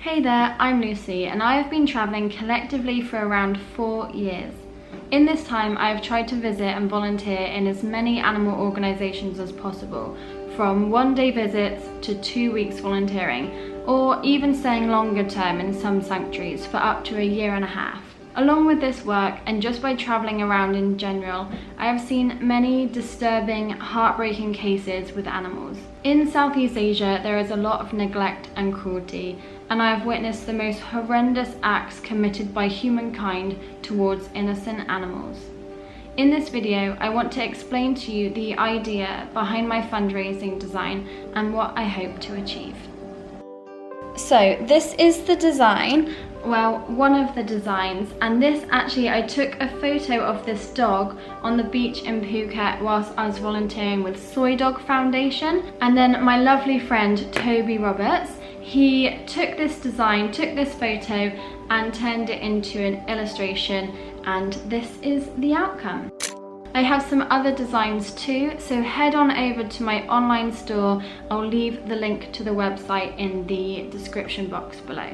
Hey there, I'm Lucie and I have been travelling collectively for around 4 years. In this time I have tried to visit and volunteer in as many animal organisations as possible, from 1-day visits to 2 weeks volunteering, or even staying longer term in some sanctuaries for up to a year and a half. Along with this work, and just by travelling around in general, I have seen many disturbing, heartbreaking cases with animals. In Southeast Asia, there is a lot of neglect and cruelty, and I have witnessed the most horrendous acts committed by humankind towards innocent animals. In this video, I want to explain to you the idea behind my fundraising design and what I hope to achieve. So this is the design, well, one of the designs, and this actually, I took a photo of this dog on the beach in Phuket whilst I was volunteering with Soy Dog Foundation. And then my lovely friend Toby Roberts, he took this design, took this photo and turned it into an illustration, and this is the outcome. I have some other designs too, so head on over to my online store. I'll leave the link to the website in the description box below.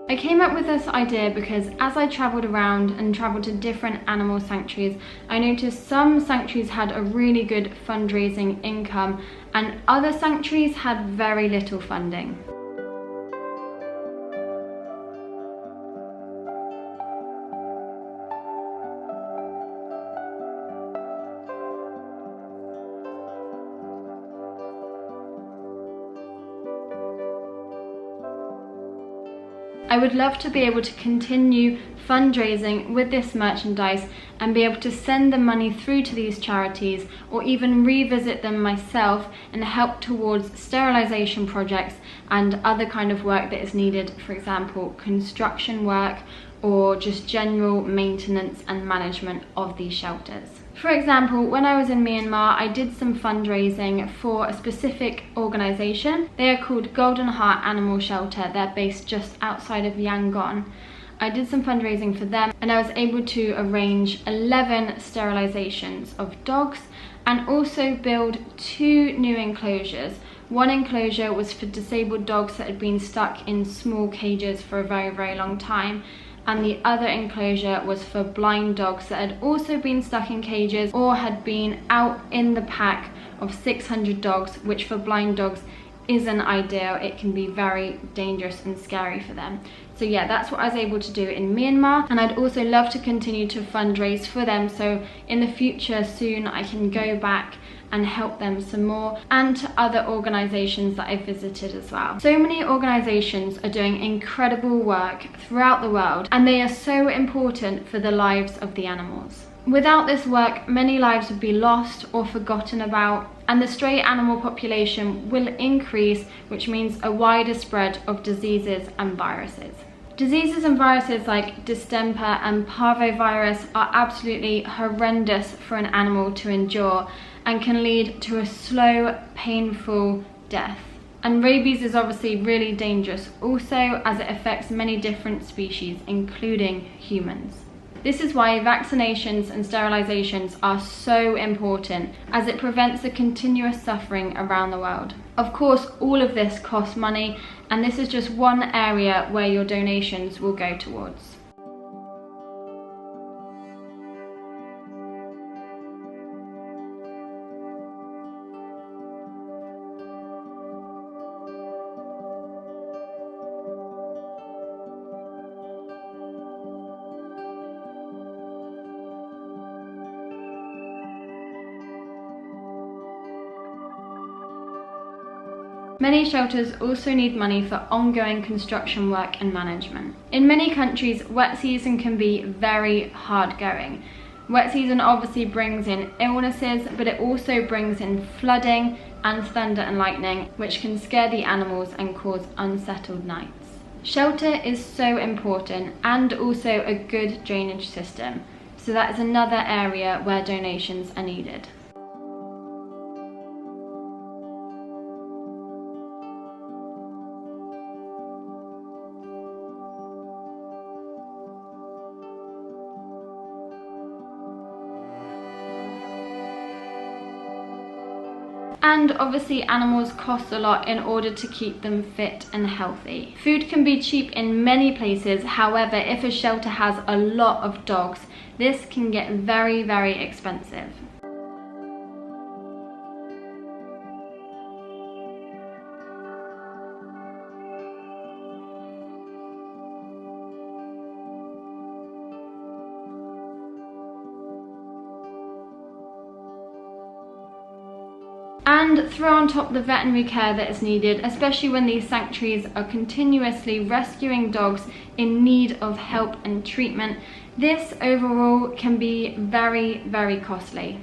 I came up with this idea because as I travelled around and travelled to different animal sanctuaries, I noticed some sanctuaries had a really good fundraising income and other sanctuaries had very little funding. I would love to be able to continue fundraising with this merchandise and be able to send the money through to these charities, or even revisit them myself and help towards sterilisation projects and other kind of work that is needed, for example construction work or just general maintenance and management of these shelters. For example, when I was in Myanmar, I did some fundraising for a specific organisation. They are called Golden Heart Animal Shelter. They're based just outside of Yangon. I did some fundraising for them and I was able to arrange 11 sterilisations of dogs and also build 2 new enclosures. One enclosure was for disabled dogs that had been stuck in small cages for a very, very long time, and the other enclosure was for blind dogs that had also been stuck in cages or had been out in the pack of 600 dogs, which for blind dogs isn't ideal. It can be very dangerous and scary for them. So yeah, that's what I was able to do in Myanmar, and I'd also love to continue to fundraise for them, so in the future soon I can go back and help them some more, and to other organisations that I've visited as well. So many organisations are doing incredible work throughout the world, and they are so important for the lives of the animals. Without this work, many lives would be lost or forgotten about, and the stray animal population will increase, which means a wider spread of diseases and viruses. Diseases and viruses like distemper and parvovirus are absolutely horrendous for an animal to endure and can lead to a slow, painful death. And rabies is obviously really dangerous also, as it affects many different species, including humans. This is why vaccinations and sterilizations are so important, as it prevents the continuous suffering around the world. Of course, all of this costs money, and this is just one area where your donations will go towards. Many shelters also need money for ongoing construction work and management. In many countries, wet season can be very hard going. Wet season obviously brings in illnesses, but it also brings in flooding and thunder and lightning, which can scare the animals and cause unsettled nights. Shelter is so important, and also a good drainage system. So that is another area where donations are needed. And obviously animals cost a lot in order to keep them fit and healthy. Food can be cheap in many places, however, if a shelter has a lot of dogs, this can get very, very expensive. And throw on top the veterinary care that is needed, especially when these sanctuaries are continuously rescuing dogs in need of help and treatment. This overall can be very, very costly.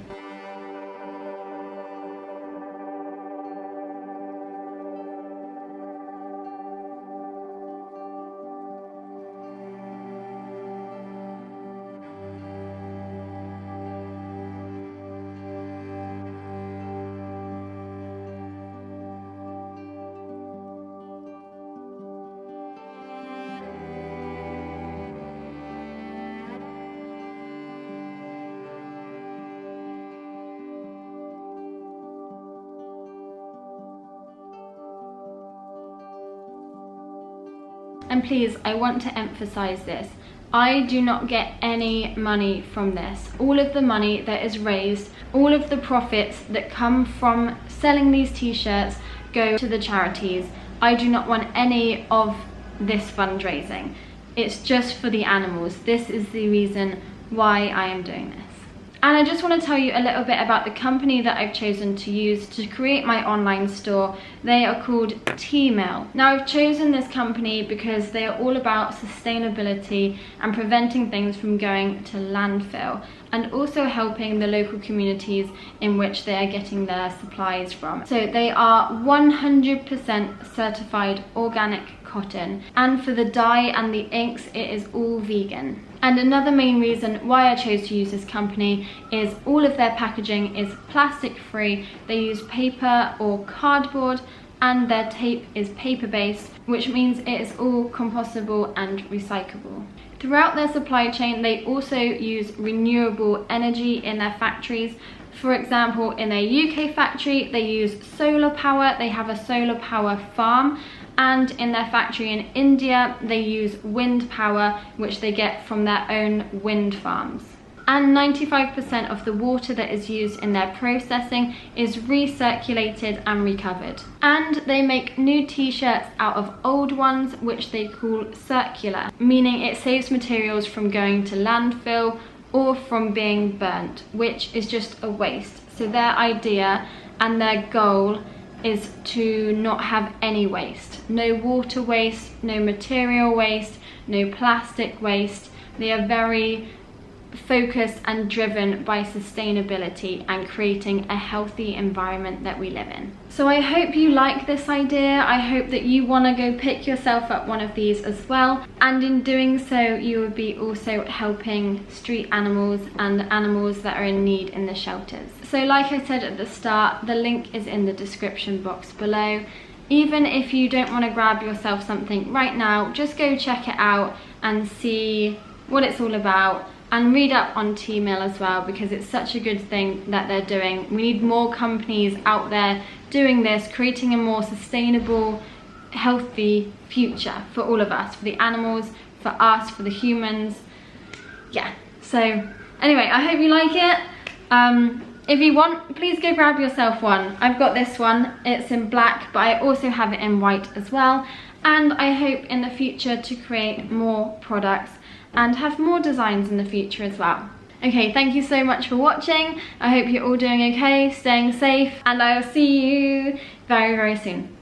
And please, I want to emphasize this. I do not get any money from this. All of the money that is raised, all of the profits that come from selling these t-shirts go to the charities. I do not want any of this fundraising. It's just for the animals. This is the reason why I am doing this. And I just want to tell you a little bit about the company that I've chosen to use to create my online store. They are called T-Mail. Now, I've chosen this company because they are all about sustainability and preventing things from going to landfill, and also helping the local communities in which they are getting their supplies from. So they are 100% certified organic cotton, and for the dye and the inks, it is all vegan. And another main reason why I chose to use this company is all of their packaging is plastic free. They use paper or cardboard, and their tape is paper based, which means it is all compostable and recyclable. Throughout their supply chain, they also use renewable energy in their factories. For example, in their UK factory, they use solar power. They have a solar power farm. And in their factory in India, they use wind power, which they get from their own wind farms. And 95% of the water that is used in their processing is recirculated and recovered. And they make new t-shirts out of old ones, which they call circular, meaning it saves materials from going to landfill or from being burnt, which is just a waste. So their idea and their goal is to not have any waste. No water waste, no material waste, no plastic waste. They are very focused and driven by sustainability and creating a healthy environment that we live in. So I hope you like this idea. I hope that you want to go pick yourself up one of these as well, and in doing so you will be also helping street animals and animals that are in need in the shelters. So like I said at the start, the link is in the description box below. Even if you don't want to grab yourself something right now, just go check it out and see what it's all about. And read up on T-Mail as well, because it's such a good thing that they're doing. We need more companies out there doing this, creating a more sustainable, healthy future for all of us, for the animals, for us, for the humans. Yeah, so anyway, I hope you like it. If you want, please go grab yourself one. I've got this one, it's in black, but I also have it in white as well. And I hope in the future to create more products and have more designs in the future as well. Okay, thank you so much for watching. I hope you're all doing okay, staying safe, and I'll see you very, very soon.